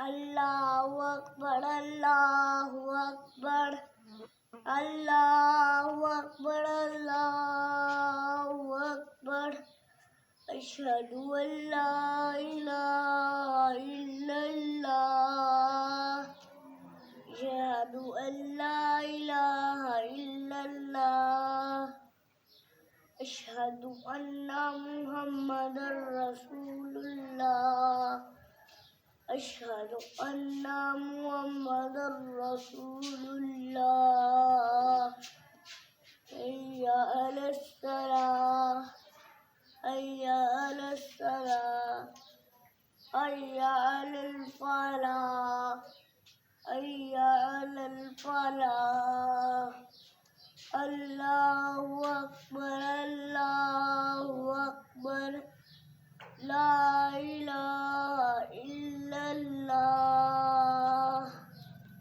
अल्लाहु अकबर अल्लाहु अकबर अल्लाहु अकबर अल्लाहु अकबर अशहदु अल्ला इलाहा इल्लल्लाह अशहदु अल्ला इलाहा इल्लल्लाह अशहदु अन्ना मुहम्मदर रसूलुल्लाह अशहदु अन्ना मुहम्मदर रसूलुल्लाह हय्या अलस सलाह हय्या अलस सलाह हय्या अलल फलाह हय्या अलल फलाह अल्लाहु अकबर ला इलाहा इल्लल्लाह